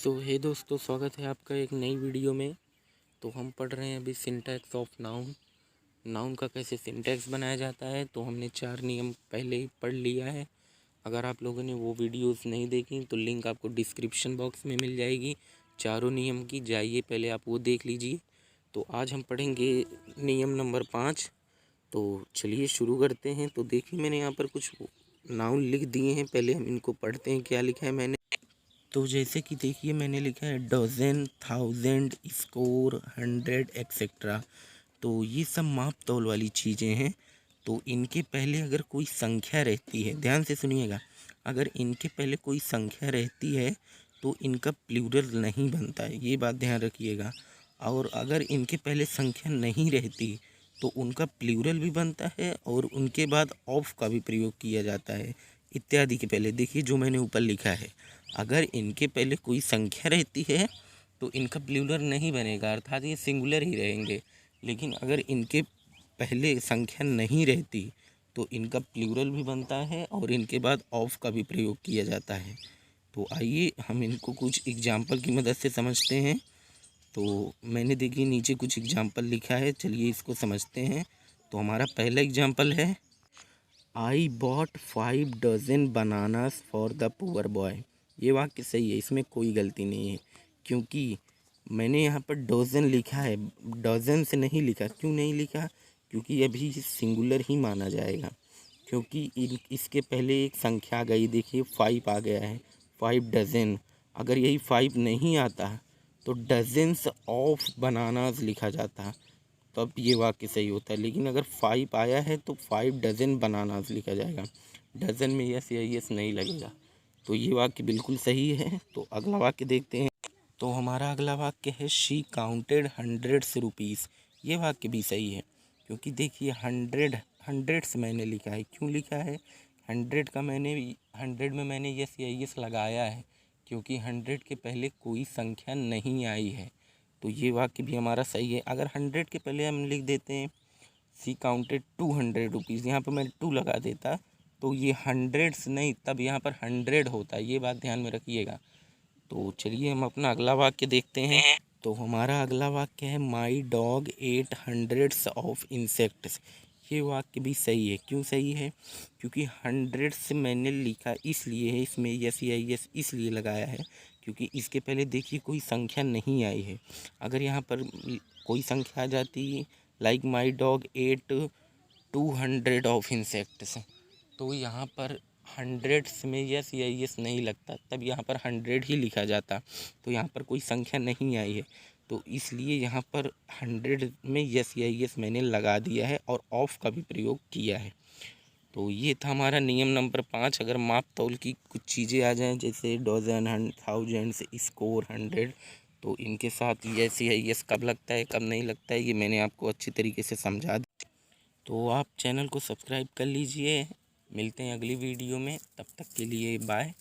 हे दोस्तों, स्वागत है आपका एक नई वीडियो में। तो हम पढ़ रहे हैं अभी सिंटैक्स ऑफ नाउन। नाउन का कैसे सिंटैक्स बनाया जाता है, तो हमने 4 नियम पहले ही पढ़ लिया है। अगर आप लोगों ने वो वीडियोस नहीं देखी तो लिंक आपको डिस्क्रिप्शन बॉक्स में मिल जाएगी। चारों नियम की जाइए, पहले आप वो देख लीजिए। तो आज हम पढ़ेंगे नियम नंबर 5। तो चलिए शुरू करते हैं। तो देखिए, मैंने यहाँ पर कुछ नाउन लिख दिए हैं, पहले हम इनको पढ़ते हैं। क्या लिखा है मैंने? तो जैसे कि देखिए, मैंने लिखा है डजन, थाउजेंड, स्कोर, 100 एक्सेट्रा। तो ये सब माप तौल वाली चीज़ें हैं। तो इनके पहले अगर कोई संख्या रहती है, ध्यान से सुनिएगा, अगर इनके पहले कोई संख्या रहती है तो इनका प्लूरल नहीं बनता है, ये बात ध्यान रखिएगा। और अगर इनके पहले संख्या नहीं रहती तो उनका प्लूरल भी बनता है और उनके बाद ऑफ का भी प्रयोग किया जाता है इत्यादि के पहले। देखिए जो मैंने ऊपर लिखा है, अगर इनके पहले कोई संख्या रहती है तो इनका प्लूरल नहीं बनेगा, अर्थात ये सिंगुलर ही रहेंगे। लेकिन अगर इनके पहले संख्या नहीं रहती तो इनका प्लूरल भी बनता है और इनके बाद ऑफ का भी प्रयोग किया जाता है। तो आइए हम इनको कुछ एग्जाम्पल की मदद से समझते हैं। तो मैंने देखिए नीचे कुछ एग्जाम्पल लिखा है, चलिए इसको समझते हैं। तो हमारा पहला एग्जाम्पल है, I bought 5 dozen bananas for the poor boy. ये वाक्य सही है, इसमें कोई गलती नहीं है, क्योंकि मैंने यहाँ पर डजन लिखा है, डजन से नहीं लिखा। क्यों नहीं लिखा? क्योंकि अभी सिंगुलर ही माना जाएगा, क्योंकि इसके पहले एक संख्या आ गई। देखिए 5 आ गया है, 5 डजन। अगर यही 5 नहीं आता तो डजन्स ऑफ बनानास लिखा जाता, तब ये वाक्य सही होता है। लेकिन अगर 5 आया है तो 5 डजन बनानास लिखा जाएगा, डजन में यस या यस नहीं लगेगा। तो ये वाक्य बिल्कुल सही है। तो अगला वाक्य देखते हैं। तो हमारा अगला वाक्य है, शी काउंटेड हंड्रेड्स रुपीज़। ये वाक्य भी सही है, क्योंकि देखिए हंड्रेड्स मैंने लिखा है। क्यों लिखा है? 100 में मैंने यस या यस लगाया है, क्योंकि 100 के पहले कोई संख्या नहीं आई है। तो ये वाक्य भी हमारा सही है। अगर 100 के पहले हम लिख देते हैं सी काउंटेड 200 रुपीज़, यहाँ पर मैं 2 लगा देता तो ये हंड्रेड्स नहीं, तब यहाँ पर 100 होता है। ये बात ध्यान में रखिएगा। तो चलिए हम अपना अगला वाक्य देखते हैं। तो हमारा अगला वाक्य है, my dog ate hundreds of insects. ये वाक्य भी सही है। क्यों सही है? क्योंकि हंड्रेड्स मैंने लिखा इसलिए है, इसमें यस या यस इसलिए लगाया है क्योंकि इसके पहले देखिए कोई संख्या नहीं आई है। अगर यहाँ पर कोई संख्या आ जाती, like my dog ate 200 of insects, तो यहाँ पर हंड्रेड्स में यस या यस नहीं लगता, तब यहाँ पर 100 ही लिखा जाता। तो यहाँ पर कोई संख्या नहीं आई है, तो इसलिए यहाँ पर 100 में यस या यस मैंने लगा दिया है और ऑफ का भी प्रयोग किया है। तो ये था हमारा नियम नंबर 5। अगर माप तौल की कुछ चीज़ें आ जाएं, जैसे डजन, थाउजेंड्स, स्कोर, 100, तो इनके साथ यस या यस कब लगता है कब नहीं लगता है, ये मैंने आपको अच्छी तरीके से समझा दिया। तो आप चैनल को सब्सक्राइब कर लीजिए। मिलते हैं अगली वीडियो में, तब तक के लिए बाय।